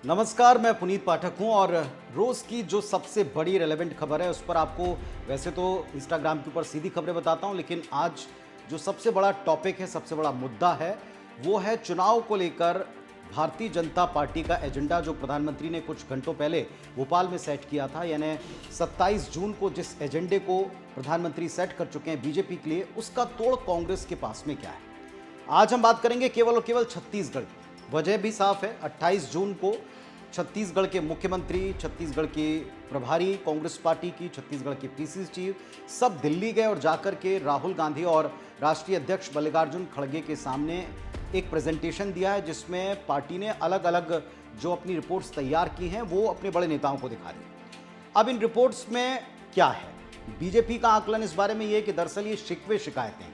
नमस्कार, मैं पुनीत पाठक हूं और रोज़ की जो सबसे बड़ी रेलेवेंट खबर है उस पर आपको वैसे तो इंस्टाग्राम के ऊपर सीधी खबरें बताता हूं, लेकिन आज जो सबसे बड़ा टॉपिक है, सबसे बड़ा मुद्दा है, वो है चुनाव को लेकर भारतीय जनता पार्टी का एजेंडा जो प्रधानमंत्री ने कुछ घंटों पहले भोपाल में सेट किया था। यानी 27 जून को जिस एजेंडे को प्रधानमंत्री सेट कर चुके हैं बीजेपी के लिए, उसका तोड़ कांग्रेस के पास में क्या है। आज हम बात करेंगे केवल और केवल छत्तीसगढ़ की। वजह भी साफ है, 28 जून को छत्तीसगढ़ के मुख्यमंत्री, छत्तीसगढ़ के प्रभारी कांग्रेस पार्टी की, छत्तीसगढ़ के पीसीसी चीफ सब दिल्ली गए और जाकर के राहुल गांधी और राष्ट्रीय अध्यक्ष मल्लिकार्जुन खड़गे के सामने एक प्रेजेंटेशन दिया है, जिसमें पार्टी ने अलग अलग जो अपनी रिपोर्ट्स तैयार की हैं वो अपने बड़े नेताओं को दिखा दी। अब इन रिपोर्ट्स में क्या है, बीजेपी का आकलन इस बारे में ये है कि दरअसल ये शिकवे शिकायतें,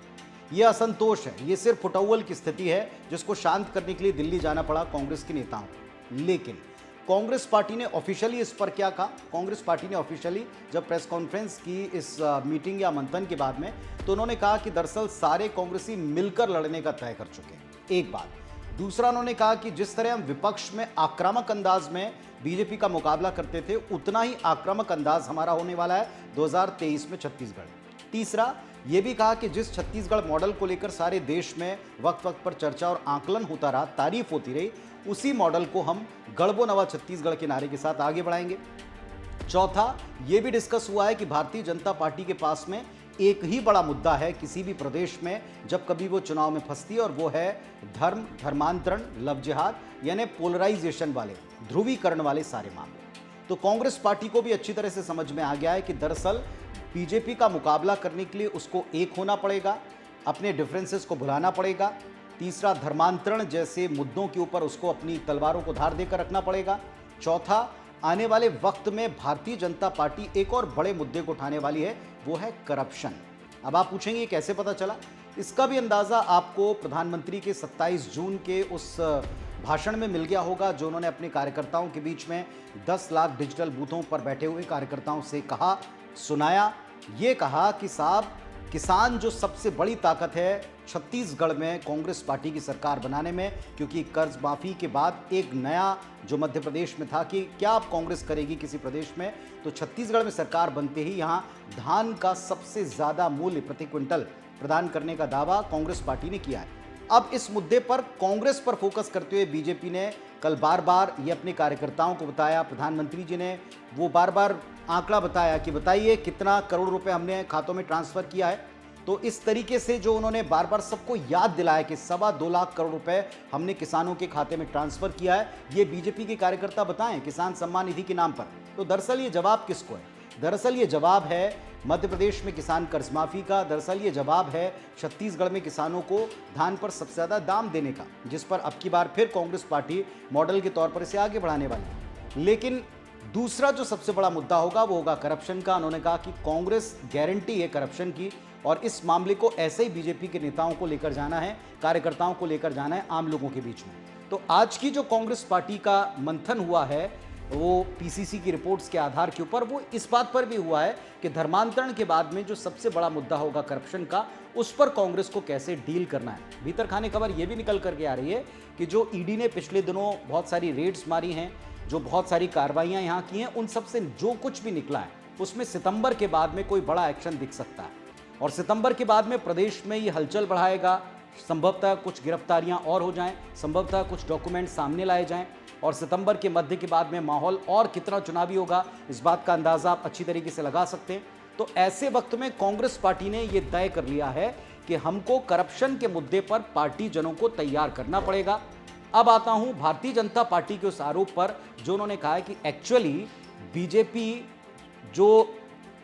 ये असंतोष है, ये सिर्फ फुटअव्वल की स्थिति है जिसको शांत करने के लिए दिल्ली जाना पड़ा कांग्रेस के नेताओं को। लेकिन कांग्रेस पार्टी ने ऑफिशियली इस पर क्या कहा? कांग्रेस पार्टी ने ऑफिशियली जब प्रेस कॉन्फ्रेंस की इस मीटिंग या मंथन के बाद में, तो उन्होंने कहा कि दरअसल सारे कांग्रेसी मिलकर लड़ने का तय कर चुके हैं। एक बात। दूसरा, उन्होंने कहा कि जिस तरह हम विपक्ष में आक्रामक अंदाज में बीजेपी का मुकाबला करते थे, उतना ही आक्रामक अंदाज हमारा होने वाला है 2023 में छत्तीसगढ़। तीसरा, ये भी कहा कि जिस छत्तीसगढ़ मॉडल को लेकर सारे देश में वक्त वक्त पर चर्चा और आकलन होता रहा, तारीफ होती रही, उसी मॉडल को हम गढ़बो नवा छत्तीसगढ़ के नारे के साथ आगे बढ़ाएंगे। चौथा, ये भी डिस्कस हुआ है कि भारतीय जनता पार्टी के पास में एक ही बड़ा मुद्दा है किसी भी प्रदेश में जब कभी वो चुनाव में फंसती है, और वो है धर्म, धर्मांतरण, लव जिहाद, यानी पोलराइजेशन वाले, ध्रुवीकरण वाले सारे मामले। तो कांग्रेस पार्टी को भी अच्छी तरह से समझ में आ गया है कि दरअसल बीजेपी का मुकाबला करने के लिए उसको एक होना पड़ेगा, अपने डिफरेंसेस को भुलाना पड़ेगा। तीसरा, धर्मांतरण जैसे मुद्दों के ऊपर उसको अपनी तलवारों को धार देकर रखना पड़ेगा। चौथा, आने वाले वक्त में भारतीय जनता पार्टी एक और बड़े मुद्दे को उठाने वाली है, वो है करप्शन। अब आप पूछेंगे कैसे पता चला? इसका भी अंदाज़ा आपको प्रधानमंत्री के 27 जून के उस भाषण में मिल गया होगा, जो उन्होंने अपने कार्यकर्ताओं के बीच में 10 लाख डिजिटल बूथों पर बैठे हुए कार्यकर्ताओं से कहा, सुनाया। ये कहा कि साहब, किसान जो सबसे बड़ी ताकत है छत्तीसगढ़ में कांग्रेस पार्टी की सरकार बनाने में, क्योंकि कर्ज माफ़ी के बाद एक नया जो मध्य प्रदेश में था कि क्या अब कांग्रेस करेगी किसी प्रदेश में, तो छत्तीसगढ़ में सरकार बनते ही यहाँ धान का सबसे ज़्यादा मूल्य प्रति क्विंटल प्रदान करने का दावा कांग्रेस पार्टी ने किया है। अब इस मुद्दे पर कांग्रेस पर फोकस करते हुए बीजेपी ने कल बार बार ये अपने कार्यकर्ताओं को बताया, प्रधानमंत्री जी ने वो बार बार आंकड़ा बताया कि बताइए कितना करोड़ रुपए हमने खातों में ट्रांसफ़र किया है। तो इस तरीके से जो उन्होंने बार बार सबको याद दिलाया कि 2.25 लाख करोड़ रुपए हमने किसानों के खाते में ट्रांसफ़र किया है, ये बीजेपी के कार्यकर्ता बताएं किसान सम्मान निधि के नाम पर। तो दरअसल ये जवाब किसको है? दरअसल ये जवाब है मध्य प्रदेश में किसान कर्ज माफ़ी का। दरअसल ये जवाब है छत्तीसगढ़ में किसानों को धान पर सबसे ज़्यादा दाम देने का, जिस पर अब की बार फिर कांग्रेस पार्टी मॉडल के तौर पर इसे आगे बढ़ाने वाली है। लेकिन दूसरा जो सबसे बड़ा मुद्दा होगा वो होगा करप्शन का। उन्होंने कहा कि कांग्रेस गारंटी है करप्शन की, और इस मामले को ऐसे ही बीजेपी के नेताओं को लेकर जाना है, कार्यकर्ताओं को लेकर जाना है आम लोगों के बीच में। तो आज की जो कांग्रेस पार्टी का मंथन हुआ है वो पीसीसी की रिपोर्ट्स के आधार के ऊपर, वो इस बात पर भी हुआ है कि धर्मांतरण के बाद में जो सबसे बड़ा मुद्दा होगा करप्शन का, उस पर कांग्रेस को कैसे डील करना है। भीतर खाने खबर ये भी निकल करके आ रही है कि जो ईडी ने पिछले दिनों बहुत सारी रेड्स मारी हैं, जो बहुत सारी कार्रवाइयाँ यहाँ की हैं, उन सब से जो कुछ भी निकला है उसमें सितंबर के बाद में कोई बड़ा एक्शन दिख सकता है, और सितंबर के बाद में प्रदेश में ये हलचल बढ़ाएगा। संभवतः कुछ गिरफ्तारियां और हो जाएं, संभवतः कुछ डॉक्यूमेंट सामने लाए जाएं, और सितंबर के मध्य के बाद में माहौल और कितना चुनावी होगा, इस बात का अंदाज़ा आप अच्छी तरीके से लगा सकते हैं। तो ऐसे वक्त में कांग्रेस पार्टी ने ये तय कर लिया है कि हमको करप्शन के मुद्दे पर पार्टी जनों को तैयार करना पड़ेगा। अब आता हूं भारतीय जनता पार्टी के उस आरोप पर जो उन्होंने कहा है कि एक्चुअली बीजेपी जो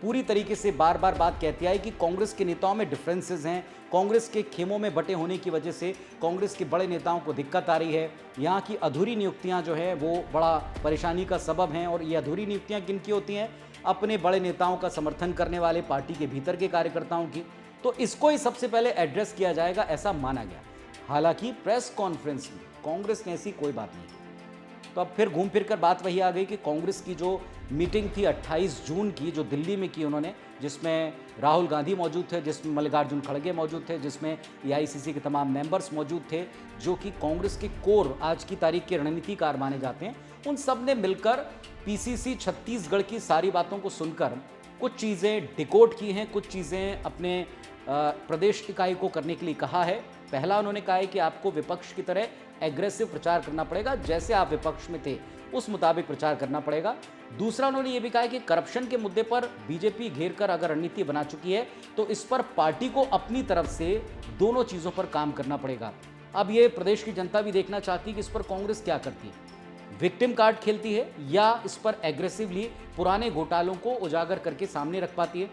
पूरी तरीके से बार बार बात कहती है कि कांग्रेस के नेताओं में डिफरेंसेस हैं, कांग्रेस के खेमों में बटे होने की वजह से कांग्रेस के बड़े नेताओं को दिक्कत आ रही है, यहाँ की अधूरी नियुक्तियाँ जो है वो बड़ा परेशानी का सबब हैं। और ये अधूरी नियुक्तियाँ किन की होती हैं? अपने बड़े नेताओं का समर्थन करने वाले पार्टी के भीतर के कार्यकर्ताओं की। तो इसको ही सबसे पहले एड्रेस किया जाएगा, ऐसा माना गया। हालांकि प्रेस कॉन्फ्रेंस में कांग्रेस ने ऐसी कोई बात नहीं की। तो अब फिर घूम फिर कर बात वही आ गई कि कांग्रेस की जो मीटिंग थी 28 जून की, जो दिल्ली में की उन्होंने, जिसमें राहुल गांधी मौजूद थे, जिसमें मल्लिकार्जुन खड़गे मौजूद थे, जिसमें एआईसीसी के तमाम मेंबर्स मौजूद थे, जो कि कांग्रेस के कोर आज की तारीख के रणनीतिकार माने जाते हैं, उन सब ने मिलकर पीसीसी छत्तीसगढ़ की सारी बातों को सुनकर कुछ चीज़ें डिकोड की हैं, कुछ चीज़ें अपने प्रदेश इकाई को करने के लिए कहा है। पहला उन्होंने कहा है कि आपको विपक्ष की तरह एग्रेसिव प्रचार करना पड़ेगा, जैसे आप विपक्ष में थे उस मुताबिक प्रचार करना पड़ेगा। दूसरा उन्होंने ये भी कहा है कि करप्शन के मुद्दे पर बीजेपी घेर कर अगर रणनीति बना चुकी है तो इस पर पार्टी को अपनी तरफ से दोनों चीज़ों पर काम करना पड़ेगा। अब ये प्रदेश की जनता भी देखना चाहती है कि इस पर कांग्रेस क्या करती है, विक्टिम कार्ड खेलती है या इस पर एग्रेसिवली पुराने घोटालों को उजागर करके सामने रख पाती है।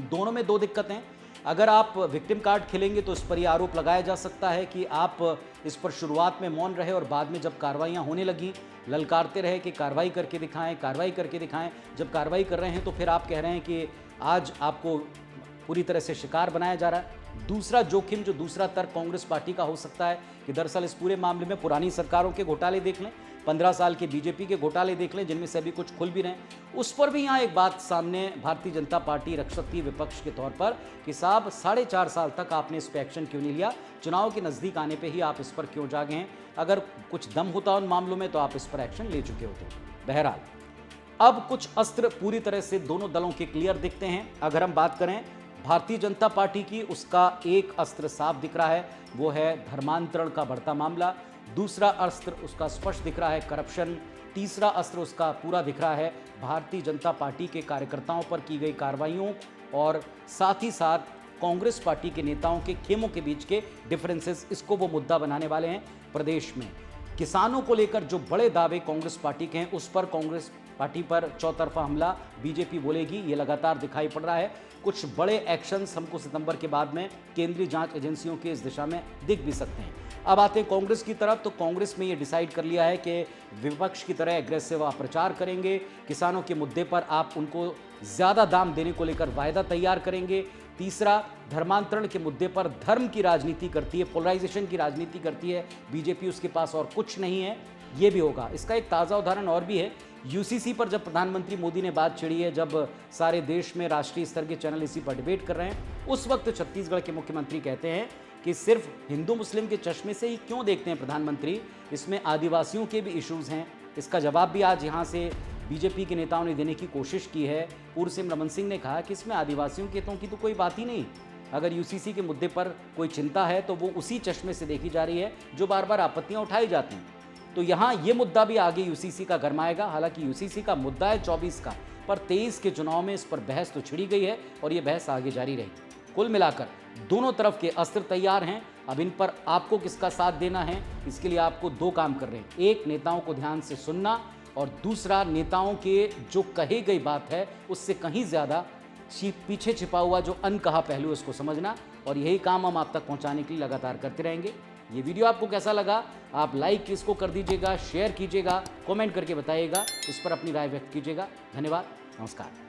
दोनों में दो दिक्कतें हैं। अगर आप विक्टिम कार्ड खेलेंगे तो इस पर यह आरोप लगाया जा सकता है कि आप इस पर शुरुआत में मौन रहे और बाद में जब कार्रवाइयाँ होने लगी ललकारते रहे कि कार्रवाई करके दिखाएं, कार्रवाई करके दिखाएं। जब कार्रवाई कर रहे हैं तो फिर आप कह रहे हैं कि आज आपको पूरी तरह से शिकार बनाया जा रहा है। दूसरा जोखिम, जो दूसरा तर्क कांग्रेस पार्टी का हो सकता है कि दरअसल इस पूरे मामले में पुरानी सरकारों के घोटाले देख लें, 15 साल के बीजेपी के घोटाले देख लें, जिनमें से अभी कुछ खुल भी रहे हैं। उस पर भी यहाँ एक बात सामने भारतीय जनता पार्टी रख सकती है विपक्ष के तौर पर कि साहब 4.5 साल तक आपने इस पर एक्शन क्यों नहीं लिया, चुनाव के नज़दीक आने पे ही आप इस पर क्यों जागे हैं? अगर कुछ दम होता उन मामलों में तो आप इस पर एक्शन ले चुके होते। बहरहाल अब कुछ अस्त्र पूरी तरह से दोनों दलों के क्लियर दिखते हैं। अगर हम बात करें भारतीय जनता पार्टी की, उसका एक अस्त्र साफ दिख रहा है, वो है धर्मांतरण का बढ़ता मामला। दूसरा अस्त्र उसका स्पष्ट दिख रहा है करप्शन। तीसरा अस्त्र उसका पूरा दिख रहा है भारतीय जनता पार्टी के कार्यकर्ताओं पर की गई कार्रवाइयों और साथ ही साथ कांग्रेस पार्टी के नेताओं के खेमों के बीच के डिफरेंसेस। इसको वो मुद्दा बनाने वाले हैं प्रदेश में। किसानों को लेकर जो बड़े दावे कांग्रेस पार्टी के हैं, उस पर कांग्रेस पार्टी पर चौतरफा हमला बीजेपी बोलेगी, ये लगातार दिखाई पड़ रहा है। कुछ बड़े एक्शंस हमको सितंबर के बाद में केंद्रीय जांच एजेंसियों के इस दिशा में दिख भी सकते हैं। अब आते हैं कांग्रेस की तरफ, तो कांग्रेस में ये डिसाइड कर लिया है कि विपक्ष की तरह एग्रेसिव आप प्रचार करेंगे, किसानों के मुद्दे पर आप उनको ज़्यादा दाम देने को लेकर वायदा तैयार करेंगे। तीसरा, धर्मांतरण के मुद्दे पर धर्म की राजनीति करती है, पोलराइजेशन की राजनीति करती है बीजेपी, उसके पास और कुछ नहीं है, ये भी होगा। इसका एक ताज़ा उदाहरण और भी है, यूसीसी पर जब प्रधानमंत्री मोदी ने बात छिड़ी है, जब सारे देश में राष्ट्रीय स्तर के चैनल इसी पर डिबेट कर रहे हैं, उस वक्त छत्तीसगढ़ के मुख्यमंत्री कहते हैं कि सिर्फ हिंदू मुस्लिम के चश्मे से ही क्यों देखते हैं प्रधानमंत्री, इसमें आदिवासियों के भी इश्यूज़ हैं। इसका जवाब भी आज यहाँ से बीजेपी के नेताओं ने देने की कोशिश की है। पूर्व सीएम रमन सिंह ने कहा कि इसमें आदिवासियों के हितों की तो कोई बात ही नहीं। अगर यूसीसी के मुद्दे पर कोई चिंता है तो वो उसी चश्मे से देखी जा रही है जो बार बार आपत्तियां उठाई जाती हैं। तो यहाँ ये मुद्दा भी आगे यूसीसी का गरमाएगा। हालांकि यूसीसी का मुद्दा है 24 का, पर 23 के चुनाव में इस पर बहस तो छिड़ी गई है और ये बहस आगे जारी रहेगी। कुल मिलाकर दोनों तरफ के अस्त्र तैयार हैं। अब इन पर आपको किसका साथ देना है, इसके लिए आपको दो काम कर रहे हैं। एक, नेताओं को ध्यान से सुनना, और दूसरा, नेताओं के जो कही गई बात है उससे कहीं ज़्यादा पीछे छिपा हुआ जो अनकहा पहलू उसको समझना। और यही काम हम आप तक पहुंचाने के लिए लगातार करते रहेंगे। ये वीडियो आपको कैसा लगा, आप लाइक इसको कर दीजिएगा, शेयर कीजिएगा, कमेंट करके बताइएगा, इस पर अपनी राय व्यक्त कीजिएगा। धन्यवाद, नमस्कार।